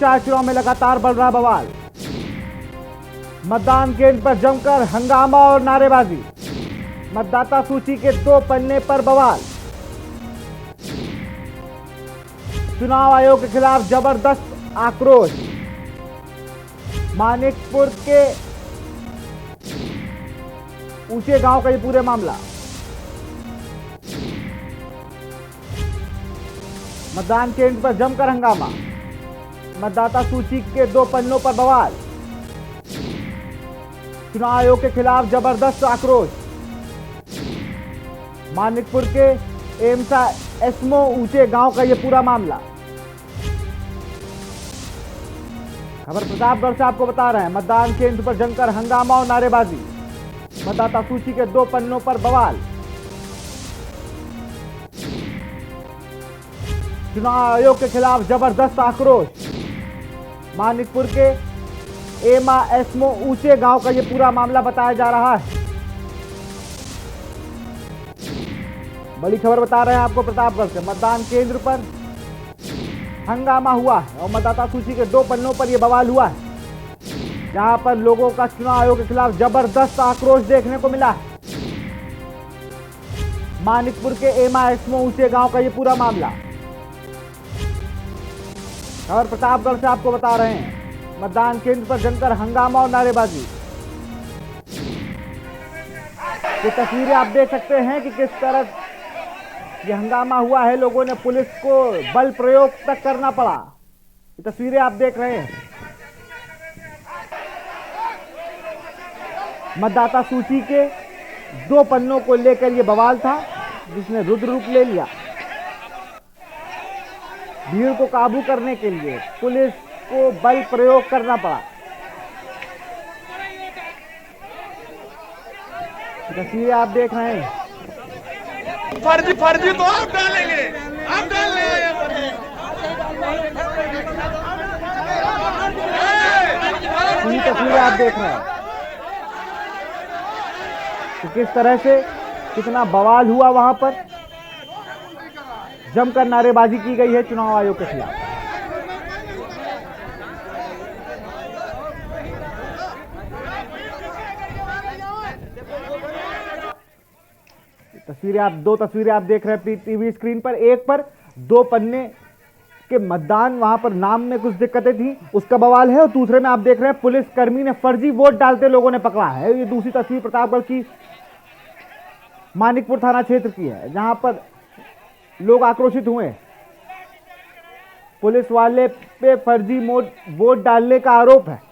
चार चुनाव में लगातार बढ़ रहा बवाल। मतदान केंद्र पर जमकर हंगामा और नारेबाजी। मतदाता सूची के 2 पन्ने पर बवाल। चुनाव आयोग के खिलाफ जबरदस्त आक्रोश। मानिकपुर के ऊंचे गांव का ये पूरे मामला। मतदान केंद्र पर जमकर हंगामा। मतदाता सूची के 2 पन्नों पर बवाल। चुनाव आयोग के खिलाफ जबरदस्त आक्रोश। मानिकपुर के एमसा एस्मो ऊंचे गांव का यह पूरा मामला। खबर प्रतापगढ़ से आपको बता रहे हैं। मतदान केंद्र पर जमकर हंगामा और नारेबाजी। मतदाता सूची के 2 पन्नों पर बवाल। चुनाव आयोग के खिलाफ जबरदस्त आक्रोश। मानिकपुर के एमा एस्मो ऊंचे गांव का यह पूरा मामला बताया जा रहा है। बड़ी खबर बता रहे हैं आपको प्रतापगढ़ से। मतदान केंद्र पर हंगामा हुआ है और मतदाता सूची के 2 पन्नों पर यह बवाल हुआ है, जहां पर लोगों का चुनाव आयोग के खिलाफ जबरदस्त आक्रोश देखने को मिला है। मानिकपुर के एमा एस्मो ऊंचे गांव का यह पूरा मामला। खबर प्रतापगढ़ से आपको बता रहे हैं। मतदान केंद्र पर जमकर हंगामा और नारेबाजी। ये तस्वीरें आप देख सकते हैं कि किस तरह ये हंगामा हुआ है। लोगों ने पुलिस को बल प्रयोग तक करना पड़ा। ये तस्वीरें आप देख रहे हैं। मतदाता सूची के 2 पन्नों को लेकर यह बवाल था, जिसने रुद्र रूप ले लिया। भीड़ को काबू करने के लिए पुलिस को बल प्रयोग करना पड़ा। तस्वीरें आप देख रहे हैं। फर्जी तो आप डालेंगे, आप डाल रहे हैं। पूरी तस्वीरें आप देख रहे हैं तो किस तरह से कितना बवाल हुआ। वहां पर जमकर नारेबाजी की गई है चुनाव आयोग के खिलाफ। दो तस्वीरें आप देख रहे हैं टीवी स्क्रीन पर। एक पर 2 पन्ने के मतदान, वहां पर नाम में कुछ दिक्कतें थी, उसका बवाल है। और दूसरे में आप देख रहे हैं पुलिस कर्मी ने फर्जी वोट डालते लोगों ने पकड़ा है। ये दूसरी तस्वीर प्रतापगढ़ की मानिकपुर थाना क्षेत्र की है, जहां पर लोग आक्रोशित हुए। पुलिस वाले पे फर्जी वोट डालने का आरोप है।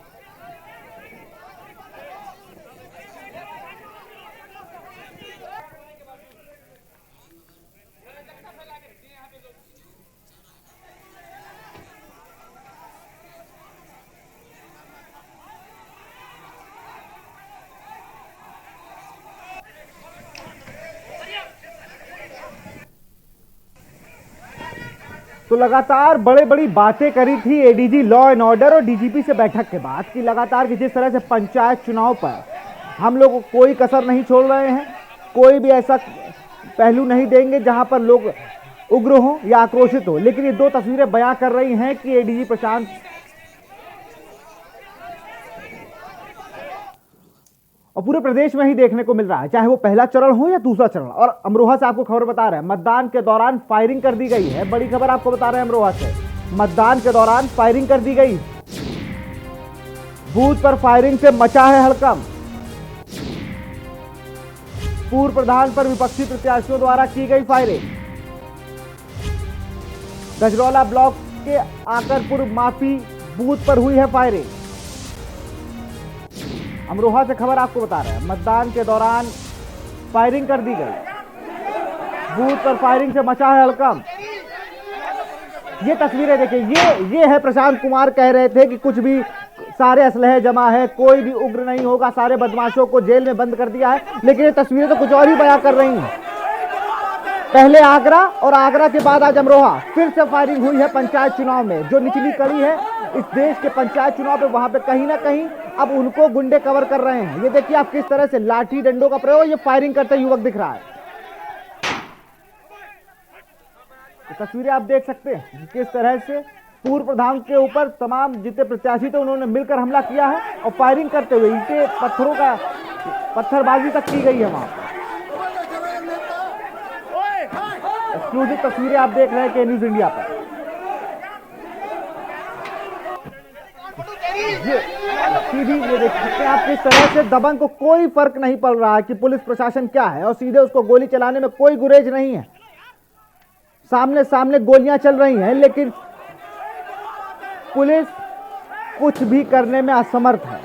तो लगातार बड़ी बातें करी थी एडीजी लॉ एंड ऑर्डर और डीजीपी से बैठक के बाद कि लगातार कि जिस तरह से पंचायत चुनाव पर हम लोग कोई कसर नहीं छोड़ रहे हैं, कोई भी ऐसा पहलू नहीं देंगे जहां पर लोग उग्र हो या आक्रोशित हो। लेकिन ये 2 तस्वीरें बयां कर रही हैं कि एडीजी प्रशांत और पूरे प्रदेश में ही देखने को मिल रहा है, चाहे वो पहला चरण हो या दूसरा चरण। और अमरोहा से आपको खबर बता रहे हैं, मतदान के दौरान फायरिंग कर दी गई है। बड़ी खबर आपको बता रहे हैं अमरोहा से। मतदान के दौरान फायरिंग कर दी गई। बूथ पर फायरिंग से मचा है हड़कंप। पूर्व प्रधान पर विपक्षी प्रत्याशियों द्वारा की गई फायरिंग। गजरौला ब्लॉक के आकरपुर माफी बूथ पर हुई है फायरिंग। अमरोहा से खबर आपको बता रहे हैं। मतदान के दौरान फायरिंग कर दी गई। बूथ पर फायरिंग से मचा है हड़कंप। ये तस्वीरें देखिए। ये है प्रशांत कुमार कह रहे थे कि कुछ भी सारे असलहे जमा है, कोई भी उग्र नहीं होगा, सारे बदमाशों को जेल में बंद कर दिया है। लेकिन ये तस्वीरें तो कुछ और ही बयां कर रही हैं। पहले आगरा और आगरा के बाद आज अमरोहा। फिर से फायरिंग हुई है पंचायत चुनाव में। जो निचली कड़ी है इस देश के पंचायत चुनाव पे, वहां पे कहीं ना कहीं अब उनको गुंडे कवर कर रहे हैं। ये देखिए आप किस तरह से लाठी डंडों का प्रयोग, ये फायरिंग करते युवक दिख रहा है। तो तस्वीरें आप देख सकते हैं किस तरह से पूर्व प्रधान के ऊपर तमाम जितने प्रत्याशी थे उन्होंने मिलकर हमला किया है और फायरिंग करते हुए ईंटें पत्थरों का पत्थरबाजी तक की गई है वहां पर। एक्सक्लूसिव तस्वीरें आप देख रहे हैं के न्यूज इंडिया पर। ये देख सकते हैं आप किस तरह से दबंग को कोई फर्क नहीं पड़ रहा है कि पुलिस प्रशासन क्या है और सीधे उसको गोली चलाने में कोई गुरेज नहीं है। सामने सामने गोलियां चल रही हैं लेकिन पुलिस कुछ भी करने में असमर्थ है।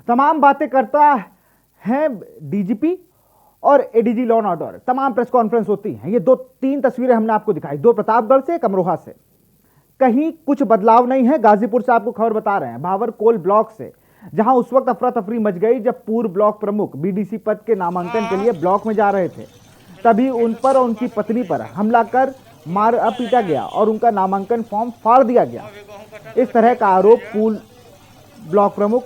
तमाम बातें करता है डीजीपी और एडीजी लॉ एंड ऑर्डर। तमाम प्रेस कॉन्फ्रेंस होती हैं। ये 2-3 तस्वीरें हमने आपको दिखाई, 2 प्रतापगढ़ से, एक अमरोहा से। कहीं कुछ बदलाव नहीं है। गाजीपुर से आपको खबर बता रहे हैं, भावरकोल ब्लॉक से, जहां उस वक्त अफरा तफरी मच गई जब पूर्व ब्लॉक प्रमुख बीडीसी पद के नामांकन के लिए ब्लॉक में जा रहे थे। तभी उन पर और उनकी पत्नी पर हमला कर मार पीटा गया और उनका नामांकन फॉर्म फाड़ दिया गया। इस तरह का आरोप पूर्व ब्लॉक प्रमुख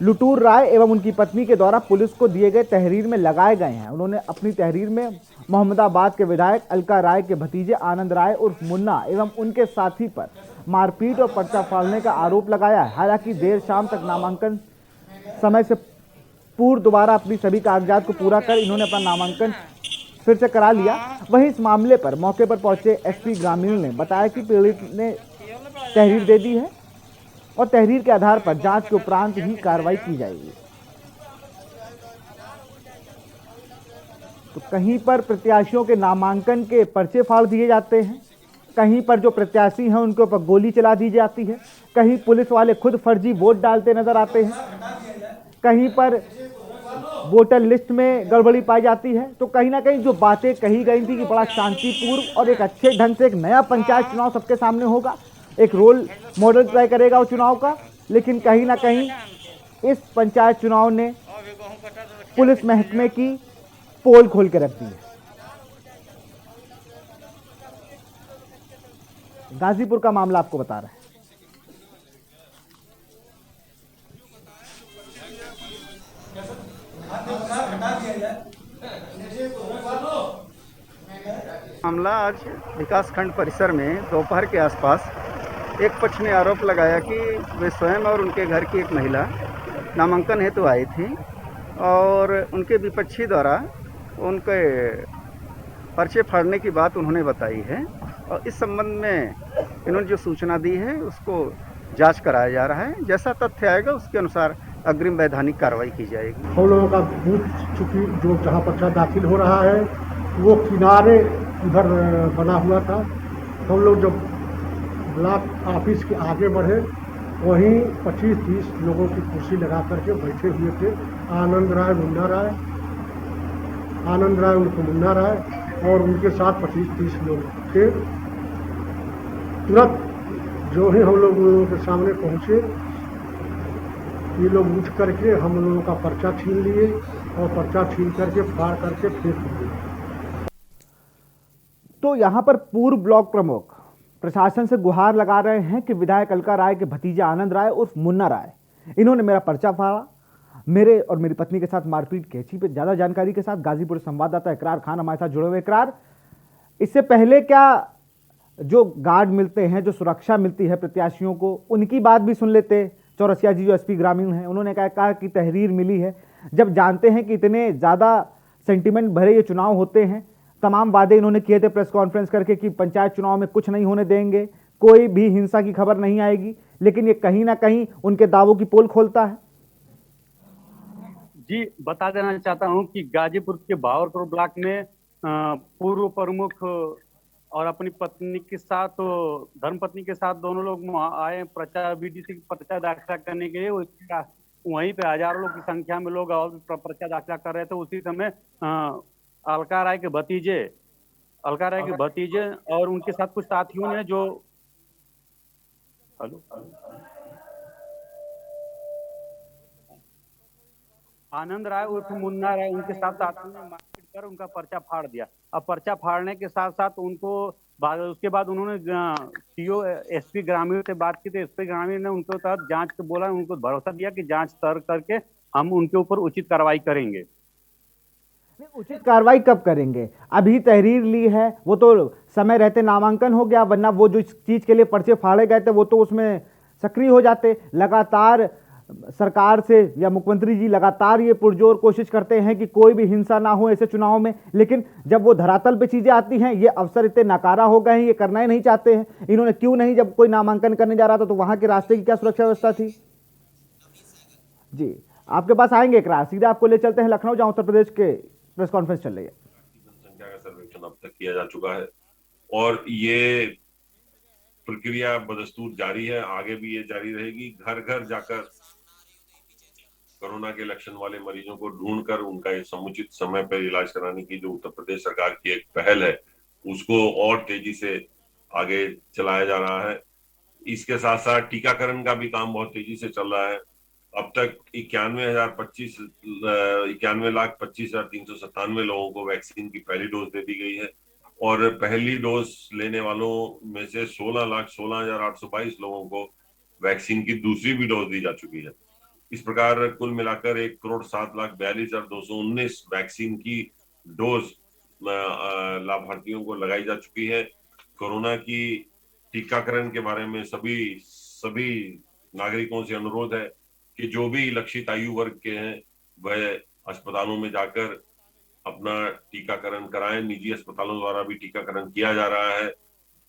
लुटूर राय एवं उनकी पत्नी के द्वारा पुलिस को दिए गए तहरीर में लगाए गए हैं। उन्होंने अपनी तहरीर में मोहम्मदाबाद के विधायक अलका राय के भतीजे आनंद राय उर्फ मुन्ना एवं उनके साथी पर मारपीट और पर्चा फाड़ने का आरोप लगाया है। हालांकि देर शाम तक नामांकन समय से पूर्व दोबारा अपनी सभी कागजात को पूरा कर इन्होंने अपना नामांकन फिर से करा लिया। वहीं इस मामले पर मौके पर पहुंचे एसपी ग्रामीण ने बताया कि पीड़ित ने तहरीर दे दी है और तहरीर के आधार पर जांच के उपरांत ही कार्रवाई की जाएगी। तो कहीं पर प्रत्याशियों के नामांकन के पर्चे फाड़ दिए जाते हैं, कहीं पर जो प्रत्याशी हैं उनके ऊपर गोली चला दी जाती है, कहीं पुलिस वाले खुद फर्जी वोट डालते नजर आते हैं, कहीं पर वोटर लिस्ट में गड़बड़ी पाई जाती है। तो कहीं ना कहीं जो बातें कही गई थी कि बड़ा शांतिपूर्ण और एक अच्छे ढंग से एक नया पंचायत चुनाव सबके सामने होगा, एक रोल मॉडल तय करेगा वो चुनाव का, लेकिन कहीं ना कहीं इस पंचायत चुनाव ने पुलिस महकमे की पोल खोल के रख दी है। गाजीपुर का मामला आपको बता रहे हैं। मामला आज विकासखंड परिसर में दोपहर के आसपास एक पक्ष ने आरोप लगाया कि वे स्वयं और उनके घर की एक महिला नामांकन हेतु आई थी और उनके विपक्षी द्वारा उनके पर्चे फाड़ने की बात उन्होंने बताई है और इस संबंध में इन्होंने जो सूचना दी है उसको जांच कराया जा रहा है। जैसा तथ्य आएगा उसके अनुसार अग्रिम वैधानिक कार्रवाई की जाएगी। हम लोगों का बूथ चूँकि जो जहाँ पर्चा दाखिल हो रहा है वो किनारे उधर बना हुआ था। हम लोग जब ब्लॉक ऑफिस के आगे बढ़े वहीं 25-30 लोगों की कुर्सी लगा करके बैठे हुए थे। आनंद राय उनको मुन्ना राय और उनके साथ 25-30 लोग थे। तुरंत जो ही हम लोगों के सामने पहुँचे ये लोग उठ करके हम लोगों का पर्चा छीन लिए और पर्चा छीन करके फाड़ करके फेंक दिए। तो यहां पर पूर्व ब्लॉक प्रमुख प्रशासन से गुहार लगा रहे हैं कि विधायक अलका राय के भतीजे आनंद राय उर्फ मुन्ना राय, इन्होंने मेरा पर्चा फाड़ा, मेरे और मेरी पत्नी के साथ मारपीट की। इसी पे ज्यादा जानकारी के साथ गाजीपुर संवाददाता इकरार खान हमारे साथ जुड़े हुए। इकरार, इससे पहले क्या जो गार्ड मिलते हैं, जो सुरक्षा मिलती है प्रत्याशियों को, उनकी बात भी सुन लेते। चौरसिया जी जो एसपी ग्रामीण हैं उन्होंने कहा कि तहरीर मिली है। जब जानते हैं कि इतने ज्यादा सेंटिमेंट भरे ये चुनाव होते हैं, तमाम वादे इन्होंने किए थे प्रेस कॉन्फ्रेंस करके कि पंचायत चुनाव में कुछ नहीं होने देंगे, कोई भी हिंसा की खबर नहीं आएगी, लेकिन ये कहीं ना कहीं उनके दावों की पोल खोलता है। जी, बता देना चाहता हूं कि गाजीपुर के भावरपुर ब्लॉक में पूर्व प्रमुख और अपनी पत्नी के साथ, धर्मपत्नी के साथ दोनों लोग आए पर्चा बीडीसी पर्चा दाखिला करने के लिए। वहीं पे हजारों लोग की संख्या में लोग और पर्चा दाखिला कर रहे थे। उसी समय अलका राय के भतीजे और उनके साथ कुछ साथियों ने जो आनंद राय उर्फ मुन्ना राय, उनके साथ साथियों ने मारपीट कर उनका पर्चा फाड़ दिया। अब पर्चा फाड़ने के साथ साथ उनको उसके बाद उन्होंने सीओ एसपी ग्रामीण से बात की, तो एसपी ग्रामीण ने उनको तहत जांच के बोला, उनको भरोसा दिया कि जांच तर करके हम उनके ऊपर उचित कार्रवाई करेंगे। नहीं, उचित कार्रवाई कब करेंगे? अभी तहरीर ली है, वो तो समय रहते नामांकन हो गया, वरना वो जो चीज के लिए पर्चे फाड़े गए थे वो तो उसमें सक्रिय हो जाते। लगातार सरकार से या मुख्यमंत्री जी लगातार ये पुरजोर कोशिश करते हैं कि कोई भी हिंसा ना हो ऐसे चुनाव में, लेकिन जब वो धरातल पे चीजें आती हैं, ये अफसर इतने नाकारा हो गए हैं, ये करना ही नहीं चाहते हैं। इन्होंने क्यों नहीं, जब कोई नामांकन करने जा रहा था तो वहां के रास्ते की क्या सुरक्षा व्यवस्था थी? जी, आपके पास आएंगे इकरार, सीधा आपको ले चलते हैं लखनऊ, जहां उत्तर प्रदेश के प्रेस कॉन्फ्रेंस चल रही है। जनसंख्या का सर्वेक्षण अब तक किया जा चुका है और ये प्रक्रिया बदस्तूर जारी है, आगे भी ये जारी रहेगी। घर घर जाकर कोरोना के लक्षण वाले मरीजों को ढूंढकर उनका ये समुचित समय पर इलाज कराने की जो उत्तर प्रदेश सरकार की एक पहल है, उसको और तेजी से आगे चलाया जा रहा है। इसके साथ साथ टीकाकरण का भी काम बहुत तेजी से चल रहा है। अब तक 91,25,397 लोगों को वैक्सीन की पहली डोज दे दी गई है और पहली डोज लेने वालों में से 16,16,822 लोगों को वैक्सीन की दूसरी भी डोज दी जा चुकी है। इस प्रकार कुल मिलाकर 1,07,42,219 वैक्सीन की डोज लाभार्थियों को लगाई जा चुकी है। कोरोना की टीकाकरण के बारे में सभी नागरिकों से अनुरोध है कि जो भी लक्षित आयु वर्ग के हैं वह अस्पतालों में जाकर अपना टीकाकरण कराएं। निजी अस्पतालों द्वारा भी टीकाकरण किया जा रहा है।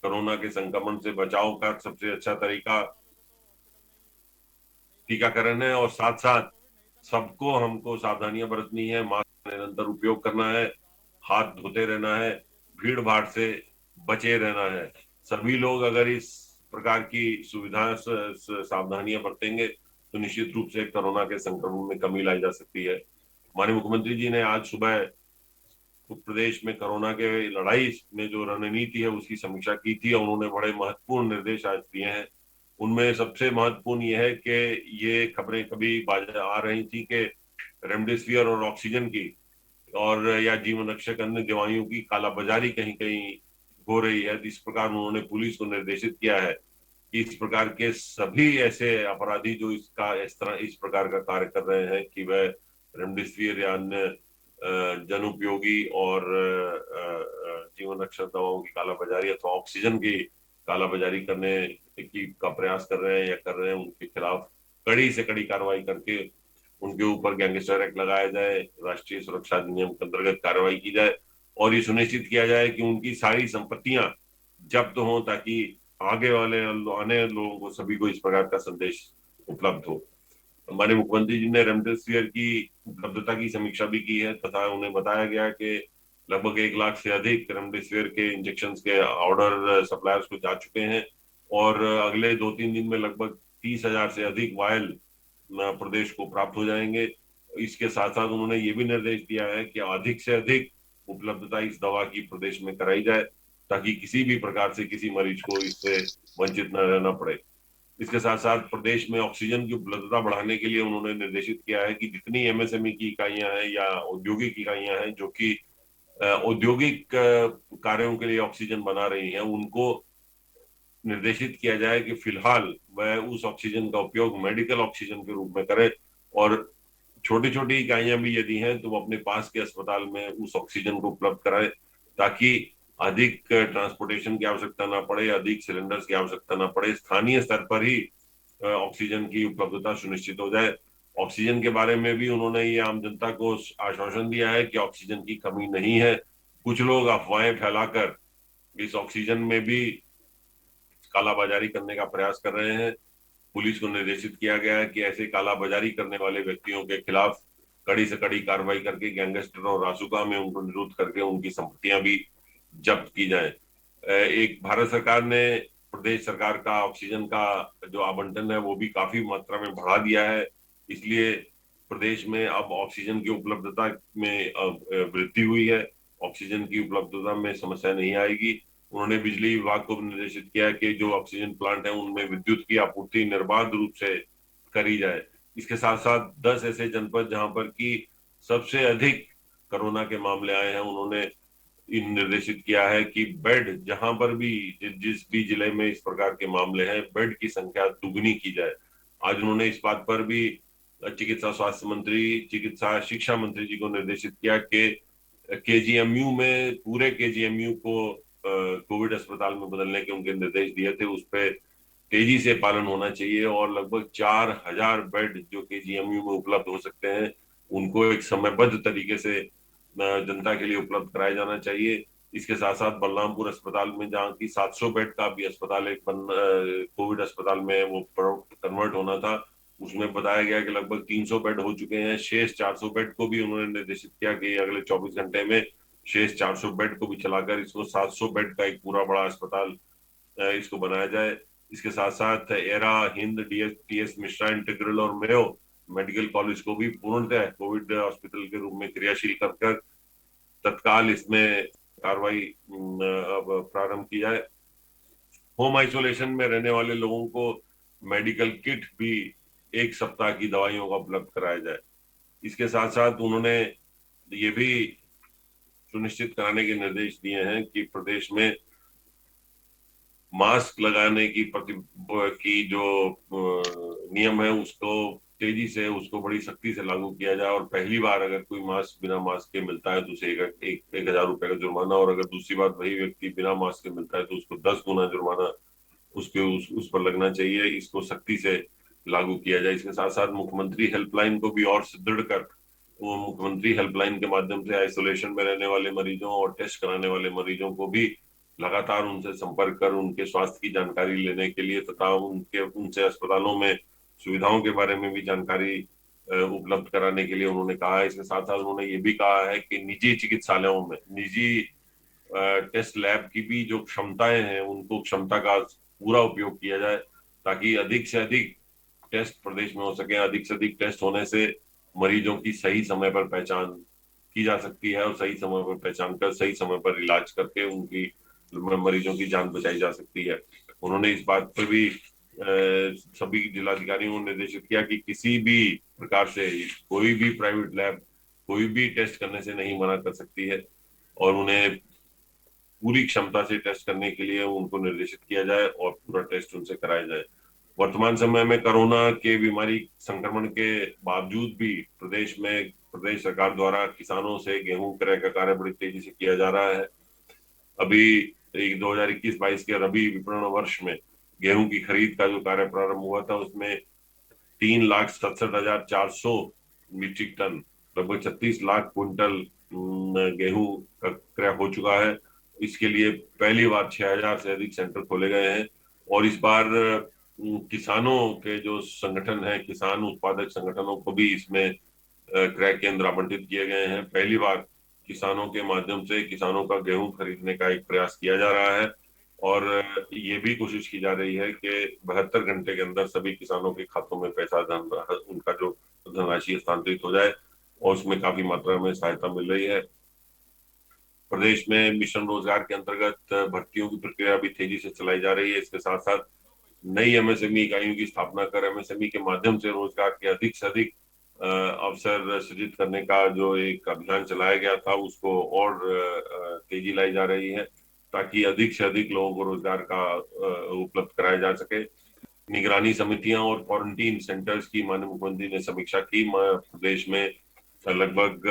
कोरोना के संक्रमण से बचाव का सबसे अच्छा तरीका टीकाकरण है और साथ साथ सबको हमको सावधानियां बरतनी है, मास्क निरंतर उपयोग करना है, हाथ धोते रहना है, भीड़ भाड़ से बचे रहना है। सभी लोग अगर इस प्रकार की सुविधा सावधानियां बरतेंगे तो निश्चित रूप से कोरोना के संक्रमण में कमी लाई जा सकती है। माननीय मुख्यमंत्री जी ने आज सुबह प्रदेश में कोरोना के लड़ाई में जो रणनीति है उसकी समीक्षा की थी और उन्होंने बड़े महत्वपूर्ण निर्देश आज दिए हैं। उनमें सबसे महत्वपूर्ण यह है कि ये खबरें कभी आ रही थी कि रेमडेसिविर और ऑक्सीजन की और या जीवन रक्षक अन्य दवाइयों की कालाबाजारी कहीं कहीं हो रही है। इस प्रकार उन्होंने पुलिस को निर्देशित किया है कि इस प्रकार के सभी ऐसे अपराधी जो इस प्रकार का कार्य कर रहे हैं कि वह रेमडेसिविर या अन्य जनउपयोगी और जीवन रक्षक दवाओं की कालाबाजारी अथवा ऑक्सीजन की कालाबाजारी करने का प्रयास कर रहे हैं या कर रहे हैं, उनके खिलाफ कड़ी से कड़ी कार्रवाई करके उनके ऊपर गैंगस्टर एक्ट लगाया जाए, राष्ट्रीय सुरक्षा अधिनियम के अंतर्गत कार्रवाई की जाए और ये सुनिश्चित किया जाए कि उनकी सारी संपत्तियां जब्त हों ताकि आने वाले लोगों को सभी को इस प्रकार का संदेश उपलब्ध हो। हमारे मुख्यमंत्री जी ने रेमडेसिविर की उपलब्धता की समीक्षा भी की है तथा उन्हें बताया गया कि लगभग 1 लाख से अधिक रेमडेसिविर के इंजेक्शन के ऑर्डर सप्लायर्स को जा चुके हैं और अगले 2-3 दिन में लगभग 30,000 से अधिक वायल प्रदेश को प्राप्त हो जाएंगे। इसके साथ साथ उन्होंने ये भी निर्देश दिया है कि अधिक से अधिक उपलब्धता इस दवा की प्रदेश में कराई जाए ताकि किसी भी प्रकार से किसी मरीज को इससे वंचित न रहना पड़े। इसके साथ साथ प्रदेश में ऑक्सीजन की उपलब्धता बढ़ाने के लिए उन्होंने निर्देशित किया है कि जितनी एमएसएमई की इकाइयां हैं या औद्योगिक इकाइयां हैं जो कि औद्योगिक कार्यों के लिए ऑक्सीजन बना रही हैं, उनको निर्देशित किया जाए कि फिलहाल वह उस ऑक्सीजन का उपयोग मेडिकल ऑक्सीजन के रूप में करे और छोटी छोटी इकाइयां भी यदि हैं तो वो अपने पास के अस्पताल में उस ऑक्सीजन को उपलब्ध कराए ताकि अधिक ट्रांसपोर्टेशन की आवश्यकता ना पड़े, अधिक सिलेंडर्स की आवश्यकता ना पड़े, स्थानीय स्तर पर ही ऑक्सीजन की उपलब्धता सुनिश्चित हो जाए। ऑक्सीजन के बारे में भी उन्होंने ये आम जनता को आश्वासन दिया है कि ऑक्सीजन की कमी नहीं है। कुछ लोग अफवाहें फैलाकर इस ऑक्सीजन में भी कालाबाजारी करने का प्रयास कर रहे हैं। पुलिस को निर्देशित किया गया है कि ऐसे कालाबाजारी करने वाले व्यक्तियों के खिलाफ कड़ी से कड़ी कार्रवाई करके गैंगस्टर और रासुका में उनको निरुद्ध करके उनकी संपत्तियां भी जब्त की जाए। एक भारत सरकार ने प्रदेश सरकार का ऑक्सीजन का जो आवंटन है वो भी काफी मात्रा में बढ़ा दिया है, इसलिए प्रदेश में अब ऑक्सीजन की उपलब्धता में वृद्धि हुई है। ऑक्सीजन की उपलब्धता में समस्या नहीं आएगी। उन्होंने बिजली विभाग को निर्देशित किया कि जो ऑक्सीजन प्लांट है उनमें विद्युत की आपूर्ति निर्बाध रूप से करी जाए। इसके साथ साथ 10 ऐसे जनपद जहां पर की सबसे अधिक कोरोना के मामले आए हैं, उन्होंने निर्देशित किया है कि बेड जहां पर भी जिस भी जिले में इस प्रकार के मामले हैं, बेड की संख्या दुगनी की जाए। आज उन्होंने इस बात पर भी चिकित्सा स्वास्थ्य मंत्री, चिकित्सा शिक्षा मंत्री जी को निर्देशित किया कि केजीएमयू में, पूरे केजीएमयू को कोविड अस्पताल में बदलने के उनके निर्देश दिए थे, उस पर तेजी से पालन होना चाहिए और लगभग 4000 बेड जो केजीएमयू में उपलब्ध हो सकते हैं उनको एक समयबद्ध तरीके से जनता के लिए उपलब्ध कराया जाना चाहिए। इसके साथ साथ बलरामपुर अस्पताल में, जहाँ की 700 बेड का भी अस्पताल एक कोविड अस्पताल में वो कन्वर्ट होना था, उसमें बताया गया कि लगभग 300 बेड हो चुके हैं। शेष 400 बेड को भी उन्होंने निर्देशित किया कि अगले 24 घंटे में शेष 400 बेड को भी चलाकर इसको 700 बेड का एक पूरा बड़ा अस्पताल इसको बनाया जाए। इसके साथ साथ एरा, हिंद, टीएस मिश्रा इंटीग्रल और मेयो मेडिकल कॉलेज को भी पूर्णतः कोविड हॉस्पिटल के रूप में क्रियाशील कर तत्काल इसमें कार्रवाई प्रारंभ की जाए। होम आइसोलेशन में रहने वाले लोगों को मेडिकल किट भी 1 सप्ताह की दवाइयों का उपलब्ध कराया जाए। इसके साथ साथ उन्होंने ये भी सुनिश्चित कराने के निर्देश दिए हैं कि प्रदेश में मास्क लगाने की जो नियम है उसको तेजी से, उसको बड़ी सख्ती से लागू किया जाए और पहली बार अगर कोई मास्क बिना मास्क के मिलता है तो उसे 1000 रुपए का जुर्माना, और अगर दूसरी बार वही व्यक्ति बिना मास्क के मिलता है तो उसको 10 गुना जुर्माना उस पर लगना चाहिए। इसको सख्ती से लागू किया जाए। इसके साथ साथ मुख्यमंत्री हेल्पलाइन को भी और सुदृढ़ कर वो मुख्यमंत्री हेल्पलाइन के माध्यम से आइसोलेशन में रहने वाले मरीजों और टेस्ट कराने वाले मरीजों को भी लगातार उनसे संपर्क कर उनके स्वास्थ्य की जानकारी लेने के लिए तथा उनसे अस्पतालों में सुविधाओं के बारे में भी जानकारी उपलब्ध कराने के लिए उन्होंने कहा है। इसके साथ साथ उन्होंने ये भी कहा है कि निजी चिकित्सालयों में, निजी टेस्ट लैब की भी जो क्षमताएं हैं उनको क्षमता का पूरा उपयोग किया जाए ताकि अधिक से अधिक टेस्ट प्रदेश में हो सके। अधिक से अधिक टेस्ट होने से मरीजों की सही समय पर पहचान की जा सकती है और सही समय पर पहचान कर सही समय पर इलाज करके उनकी मरीजों की जान बचाई जा सकती है। उन्होंने इस बात पर भी सभी जिलाधिकारियों को निर्देशित किया कि किसी भी प्रकार से कोई भी प्राइवेट लैब कोई भी टेस्ट करने से नहीं मना कर सकती है और उन्हें पूरी क्षमता से टेस्ट करने के लिए उनको निर्देशित किया जाए और पूरा टेस्ट उनसे कराया जाए। वर्तमान समय में कोरोना के बीमारी संक्रमण के बावजूद भी प्रदेश सरकार द्वारा किसानों से गेहूं क्रय का कार्य बड़ी तेजी से किया जा रहा है। अभी 2021-22 के रबी विपणन वर्ष में गेहूं की खरीद का जो कार्य प्रारंभ हुआ था उसमें 3,67,400 मीट्रिक टन, लगभग 36 लाख क्विंटल गेहूं का क्रय हो चुका है। इसके लिए पहली बार 6000 से अधिक सेंटर खोले गए हैं और इस बार किसानों के जो संगठन है, किसान उत्पादक संगठनों को भी इसमें क्रय केंद्र आवंटित किए गए हैं। पहली बार किसानों के माध्यम से किसानों का गेहूं खरीदने का एक प्रयास किया जा रहा है और ये भी कोशिश की जा रही है कि 72 घंटे के अंदर सभी किसानों के खातों में पैसा उनका जो धनराशि हस्तांतरित हो जाए और उसमें काफी मात्रा में सहायता मिल रही है। प्रदेश में मिशन रोजगार के अंतर्गत भर्तियों की प्रक्रिया भी तेजी से चलाई जा रही है। इसके साथ साथ नई एमएसएमई इकाइयों की स्थापना कर एमएसएमई के माध्यम से रोजगार के अधिक से अधिक अवसर सृजित करने का जो एक अभियान चलाया गया था उसको और तेजी लाई जा रही है ताकि अधिक से अधिक लोगों को रोजगार का उपलब्ध कराया जा सके। निगरानी समितियां और क्वारंटीन सेंटर्स की माननीय मुख्यमंत्री ने समीक्षा की। प्रदेश में लगभग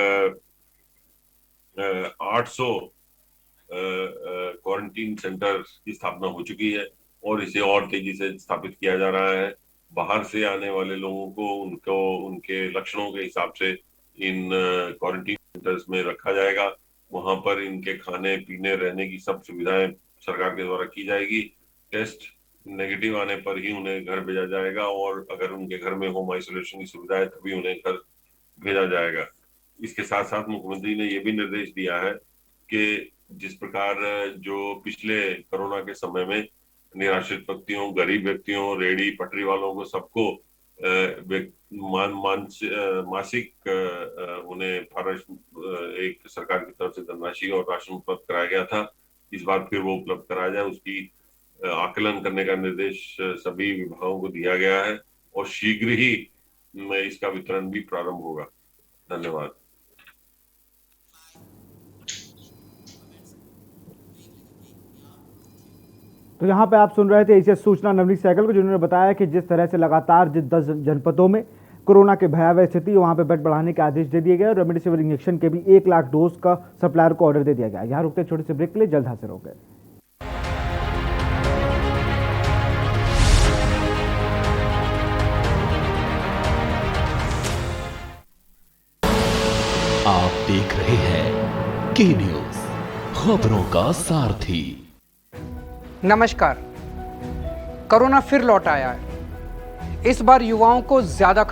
800 क्वारंटीन सेंटर की स्थापना हो चुकी है और इसे और तेजी से स्थापित किया जा रहा है। बाहर से आने वाले लोगों को उनके लक्षणों के हिसाब से इन क्वारंटीन सेंटर्स में रखा जाएगा। वहां पर इनके खाने पीने रहने की सब सुविधाएं सरकार के द्वारा की जाएगी। टेस्ट नेगेटिव आने पर ही उन्हें घर भेजा जाएगा और अगर उनके घर में होम आइसोलेशन की सुविधा है तभी उन्हें घर भेजा जाएगा। इसके साथ साथ मुख्यमंत्री ने यह भी निर्देश दिया है कि जिस प्रकार जो पिछले कोरोना के समय में निराश्रित व्यक्तियों, गरीब व्यक्तियों, रेहड़ी पटरी वालों को सबको मासिक उन्हें एक सरकार की तरफ से धनराशि और राशन उपलब्ध कराया गया था। इस बार फिर वो उपलब्ध कराया जाए उसकी आकलन करने का निर्देश सभी विभागों को दिया गया है और शीघ्र ही इसका वितरण भी प्रारंभ होगा। धन्यवाद। तो यहाँ पे आप सुन रहे थे एशिया सूचना नवनीत सहगल को, जिन्होंने बताया कि जिस तरह से लगातार जिस 10 जनपदों में कोरोना के भयावह स्थिति, वहाँ पे बेड बढ़ाने के आदेश दे दिए गए और रेमडेसिविर इंजेक्शन के भी 1 लाख डोज का सप्लायर को ऑर्डर दे दिया गया। यहाँ रुकते छोटे से ब्रेक के लिए, जल्द हाजिर हो गए। आप देख रहे हैं के न्यूज, खबरों का सारथी। नमस्कार। कोरोना फिर लौट आया है। इस बार युवाओं को ज्यादा